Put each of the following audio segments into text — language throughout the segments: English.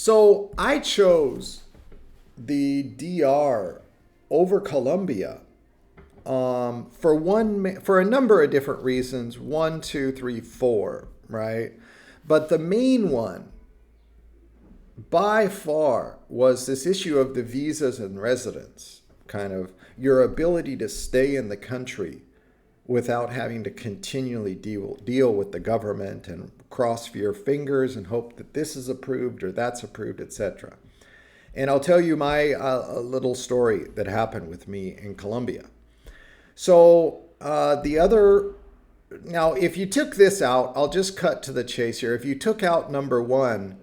So I chose the DR over Colombia for a number of different reasons. One, two, three, four, right? But the main one, by far, was this issue of the visas and residence, kind of your ability to stay in the country without having to continually deal with the government and cross your fingers and hope that this is approved or that's approved, etc. And I'll tell you my little story that happened with me in Colombia. So now if you took this out, I'll just cut to the chase here. If you took out number one,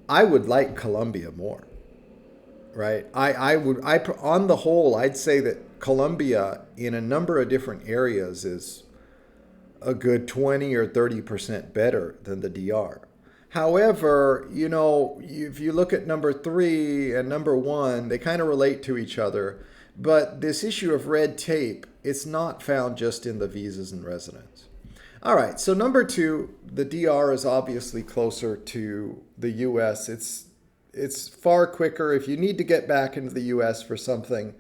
I would like Colombia more, right? On the whole, I'd say that Colombia in a number of different areas is a good 20 or 30% better than the DR. However, if you look at number three and number one, they kind of relate to each other. But this issue of red tape, it's not found just in the visas and residence. All right, so number two, the DR is obviously closer to the US. It's far quicker if you need to get back into the US for something.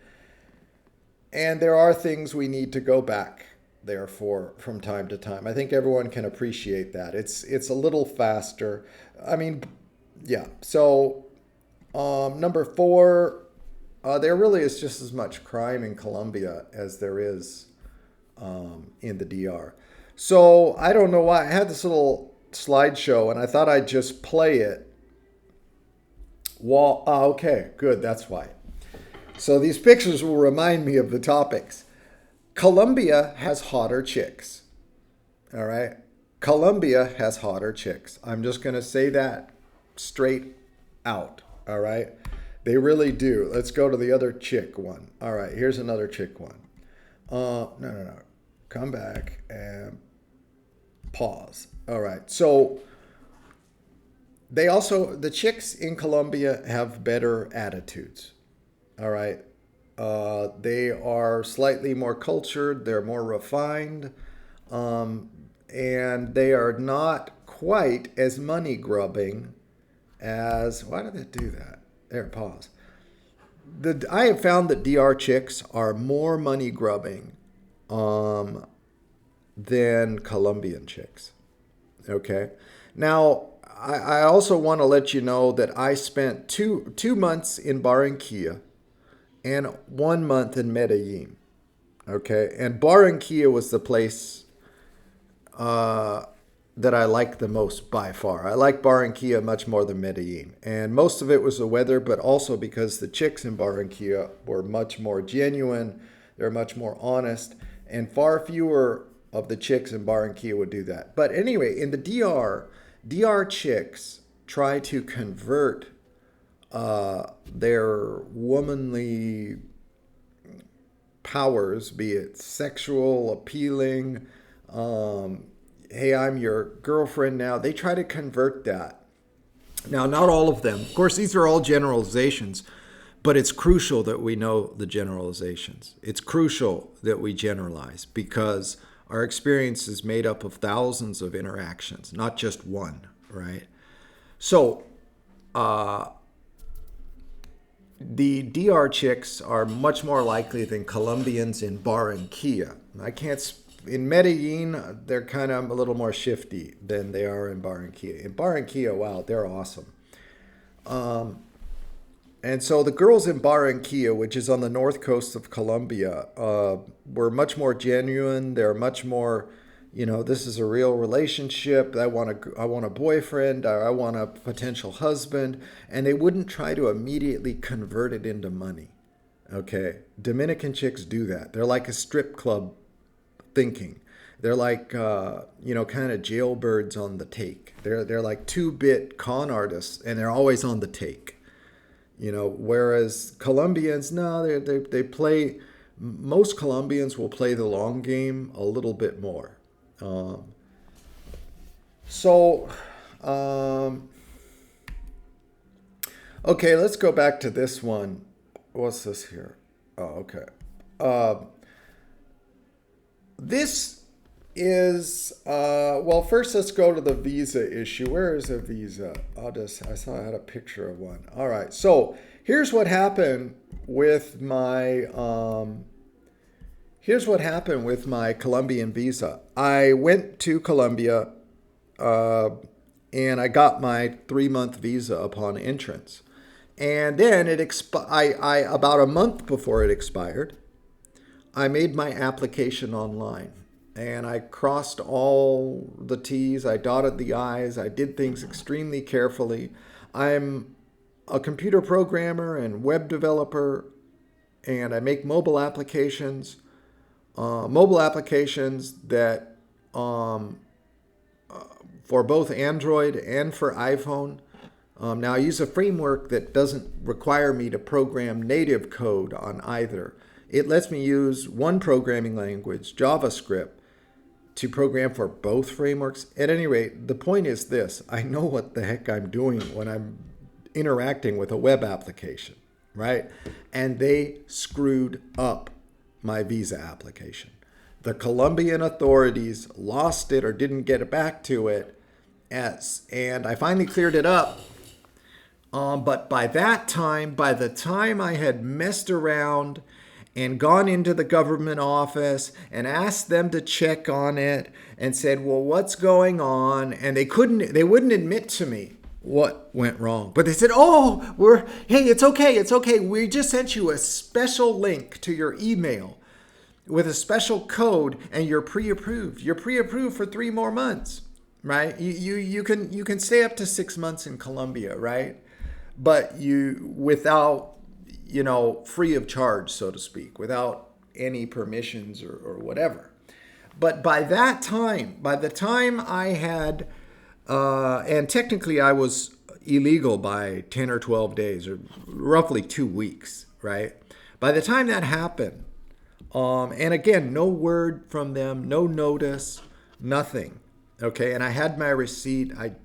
And there are things we need to go back there for from time to time. I think everyone can appreciate that. It's a little faster. I mean, yeah. So number four, there really is just as much crime in Colombia as there is in the DR. So I don't know why I had this little slideshow and I thought I'd just play it. Okay, good. That's why. So these pictures will remind me of the topics. Colombia has hotter chicks. All right. Colombia has hotter chicks. I'm just going to say that straight out. All right. They really do. Let's go to the other chick one. All right. Here's another chick one. No. Come back and pause. All right. So the chicks in Colombia have better attitudes. All right. They are slightly more cultured. They're more refined. And they are not quite as money grubbing as, why did it do that? There, pause. I have found that DR chicks are more money grubbing than Colombian chicks. Okay. Now, I also want to let you know that I spent two months in Barranquilla and 1 month in Medellin. Okay. And Barranquilla was the place that I liked the most by far. I like Barranquilla much more than Medellin. And most of it was the weather, but also because the chicks in Barranquilla were much more genuine. They're much more honest. And far fewer of the chicks in Barranquilla would do that. But anyway, in the DR chicks try to convert their womanly powers, be it sexual, appealing, hey, I'm your girlfriend now. They try to convert that. Now, not all of them. Of course, these are all generalizations, but it's crucial that we know the generalizations. It's crucial that we generalize because our experience is made up of thousands of interactions, not just one, right? So, the DR chicks are much more likely than Colombians in Barranquilla. In Medellin, they're kind of a little more shifty than they are in Barranquilla. In Barranquilla, wow, they're awesome. And so the girls in Barranquilla, which is on the north coast of Colombia, were much more genuine. They're much more, this is a real relationship. I want a boyfriend. Or I want a potential husband. And they wouldn't try to immediately convert it into money. Okay. Dominican chicks do that. They're like a strip club thinking. They're like, kind of jailbirds on the take. They're like 2-bit con artists, and they're always on the take. Whereas Colombians, no, they play. Most Colombians will play the long game a little bit more. Okay, let's go back to this one. What's this here? Oh, okay. This is well, first let's go to the visa issue. Where is a visa? I saw I had a picture of one. All right. So here's what happened with my Colombian visa. I went to Colombia uh, and I got my 3 month visa upon entrance. And then I about a month before it expired, I made my application online and I crossed all the T's, I dotted the I's, I did things extremely carefully. I'm a computer programmer and web developer, and I make mobile applications that um, for both Android and for iPhone. Now, I use a framework that doesn't require me to program native code on either. It lets me use one programming language, JavaScript, to program for both frameworks. At any rate, the point is this: I know what the heck I'm doing when I'm interacting with a web application, right? And they screwed up my visa application. The Colombian authorities lost it or didn't get back to it, and I finally cleared it up. But by the time I had messed around and gone into the government office and asked them to check on it and said, well, what's going on? And they wouldn't admit to me what went wrong. But they said, oh, hey, it's okay. We just sent you a special link to your email with a special code and you're pre-approved. You're pre-approved for 3 more months, right? You can stay up to 6 months in Colombia, right? But without, free of charge, so to speak, without any permissions or whatever. But by the time I had, and technically I was illegal by 10 or 12 days, or roughly 2 weeks, right? By the time that happened, and again, no word from them, no notice, nothing, okay? And I had my receipt. I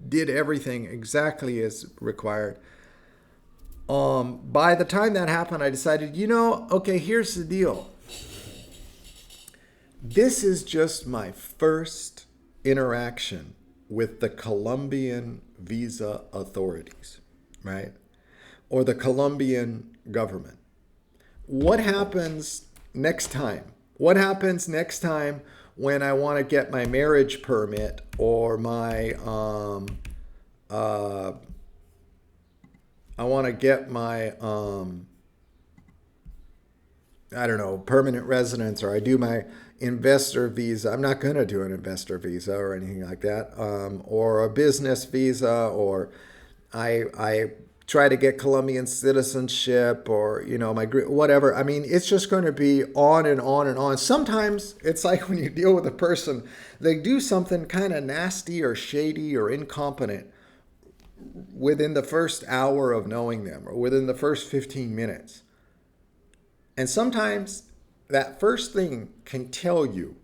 did everything exactly as required. By the time that happened, I decided, okay, here's the deal. This is just my first interaction with the Colombian visa authorities, right? Or the Colombian government. What happens next time? What happens next time when I want to get my marriage permit or my I want to get my I don't know, permanent residence, or I do my investor visa. I'm not going to do an investor visa or anything like that, or a business visa, or I try to get Colombian citizenship, or my whatever. I mean, it's just going to be on and on and on. Sometimes it's like when you deal with a person, they do something kind of nasty or shady or incompetent within the first hour of knowing them, or within the first 15 minutes. And sometimes that first thing can tell you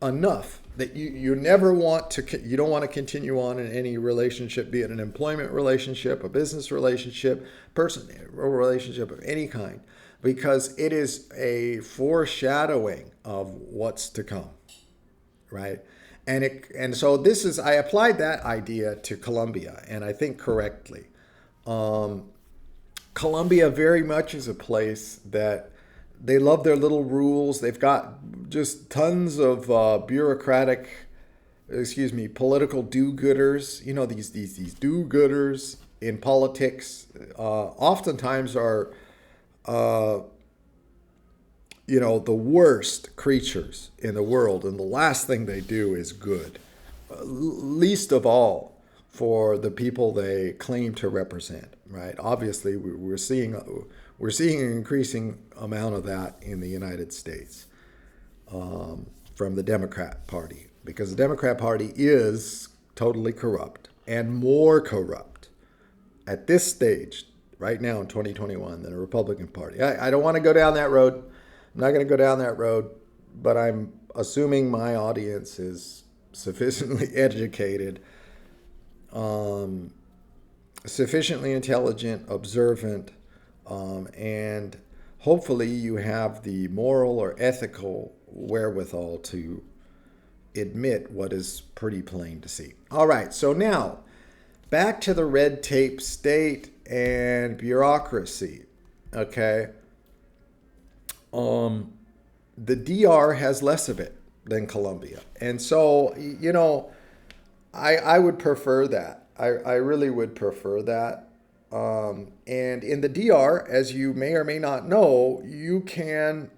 enough that you never want to, you don't want to continue on in any relationship, be it an employment relationship, a business relationship, personal relationship of any kind, because it is a foreshadowing of what's to come, right? And so I applied that idea to Colombia, and I think correctly. Colombia very much is a place that they love their little rules. They've got just tons of political do-gooders. These do-gooders in politics oftentimes are, the worst creatures in the world, and the last thing they do is good. Least of all for the people they claim to represent, right? Obviously, we're seeing an increasing amount of that in the United States from the Democrat Party, because the Democrat Party is totally corrupt and more corrupt at this stage right now in 2021 than a Republican Party. I don't want to go down that road. I'm not going to go down that road, but I'm assuming my audience is sufficiently educated, sufficiently intelligent, observant, and hopefully you have the moral or ethical wherewithal to admit what is pretty plain to see. All right, so now back to the red tape state and bureaucracy. Okay. The DR has less of it than Colombia. And so, I would prefer that. I really would prefer that. And in the DR, as you may or may not know, you can,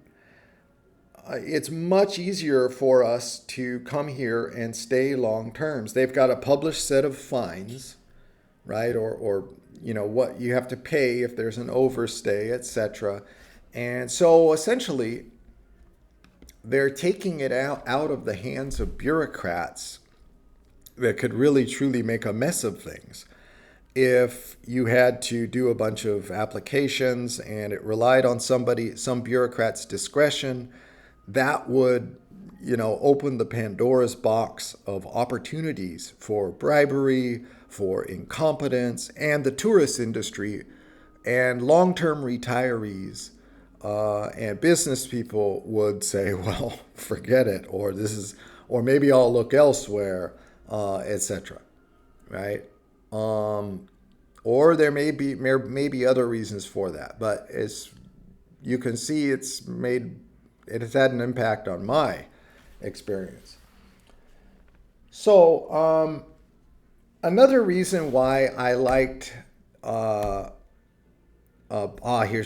it's much easier for us to come here and stay long terms. They've got a published set of fines, right? Or what you have to pay if there's an overstay, etc. And so essentially, they're taking it out of the hands of bureaucrats that could really truly make a mess of things. If you had to do a bunch of applications and it relied on some bureaucrat's discretion, that would, open the Pandora's box of opportunities for bribery, for incompetence, and the tourist industry and long-term retirees and business people would say, well, forget it, or maybe I'll look elsewhere, etc. Right? Or there may be other reasons for that, but as you can see, it has had an impact on my experience. So another reason why I liked here's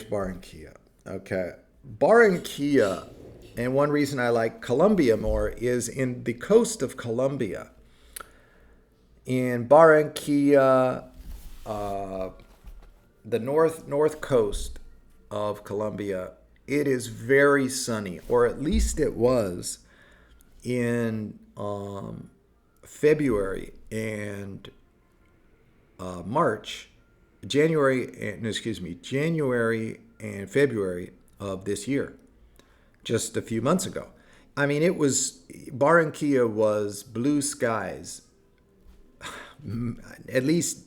Barranquilla. Okay, Barranquilla, and one reason I like Colombia more is in the coast of Colombia. In Barranquilla, the north coast of Colombia, it is very sunny, or at least it was in February and January and February of this year, just a few months ago. I mean, Barranquilla was blue skies at least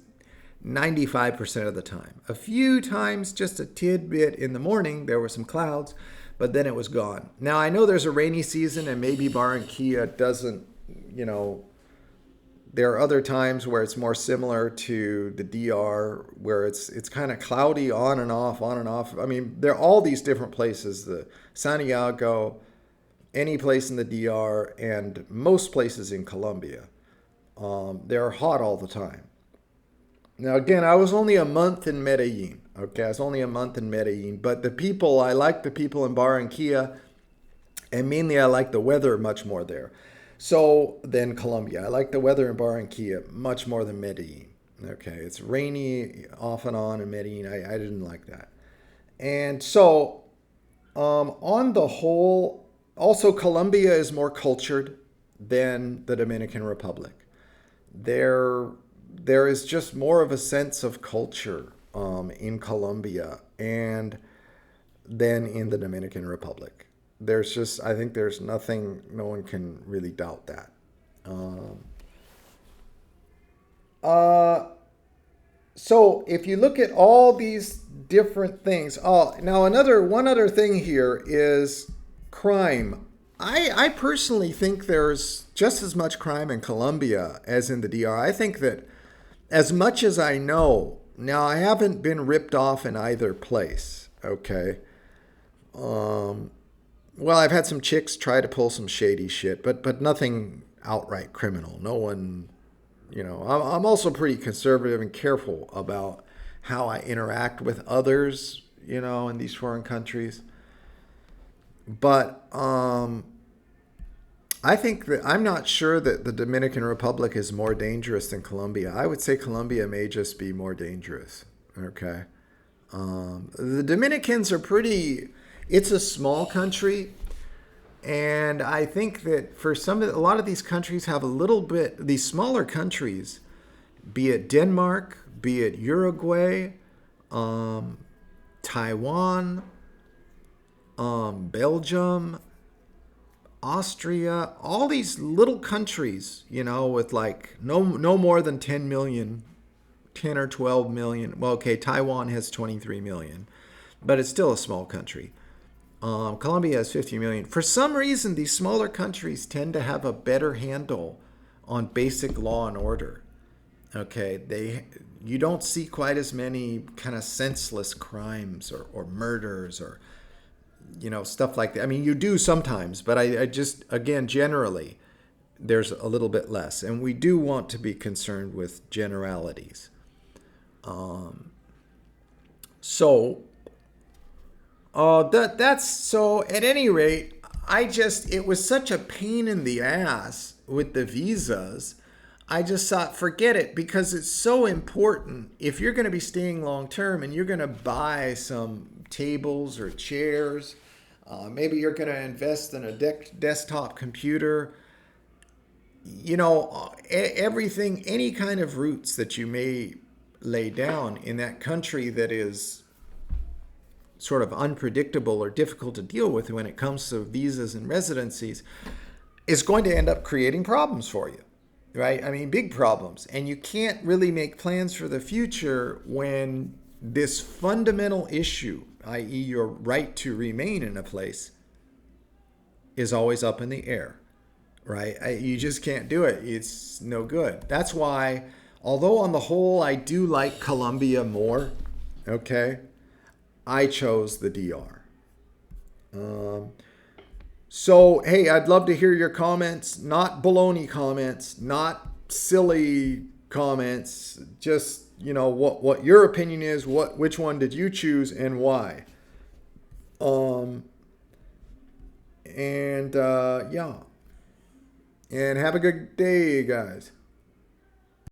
95% of the time. A few times, just a tidbit in the morning, there were some clouds, but then it was gone. Now, I know there's a rainy season and maybe Barranquilla doesn't, there are other times where it's more similar to the DR, where it's kind of cloudy on and off. I mean, there are all these different places, the Santiago, any place in the DR, and most places in Colombia. They're hot all the time. Now, again, I was only a month in Medellin. Okay, I was only a month in Medellin, but I like the people in Barranquilla, and mainly I like the weather much more there. So than Colombia. I like the weather in Barranquilla much more than Medellin. Okay, it's rainy off and on in Medellin. I didn't like that. And so, on the whole, also Colombia is more cultured than the Dominican Republic. There is just more of a sense of culture in Colombia and than in the Dominican Republic. I think there's nothing, no one can really doubt that. So if you look at all these different things, now one other thing here is crime. I personally think there's just as much crime in Colombia as in the DR. I think that as much as I know, now I haven't been ripped off in either place, okay? Well, I've had some chicks try to pull some shady shit, but nothing outright criminal. No one, I'm also pretty conservative and careful about how I interact with others, in these foreign countries. But I think that I'm not sure that the Dominican Republic is more dangerous than Colombia. I would say Colombia may just be more dangerous. Okay. The Dominicans are it's a small country. And I think that a lot of these countries have these smaller countries, be it Denmark, be it Uruguay, Taiwan, Belgium, Austria, all these little countries, with like no more than 10 million, 10 or 12 million. Well, okay, Taiwan has 23 million, but it's still a small country. Colombia has 50 million. For some reason, these smaller countries tend to have a better handle on basic law and order. Okay, you don't see quite as many kind of senseless crimes or murders or stuff like that. I mean, you do sometimes, but I just, again, generally, there's a little bit less, and we do want to be concerned with generalities. So that's so. At any rate, it was such a pain in the ass with the visas. I just thought, forget it, because it's so important. If you're going to be staying long term and you're going to buy some tables or chairs, maybe you're going to invest in a desktop computer. Everything, any kind of roots that you may lay down in that country that is sort of unpredictable or difficult to deal with when it comes to visas and residencies is going to end up creating problems for you, right? I mean, big problems. And you can't really make plans for the future when this fundamental issue, i.e. your right to remain in a place, is always up in the air, right? You just can't do it. It's no good. That's why, although on the whole I do like Colombia more, okay, I chose the DR. So, hey, I'd love to hear your comments, not baloney comments, not silly comments, just, what your opinion is, which one did you choose and why? Yeah. And have a good day, guys.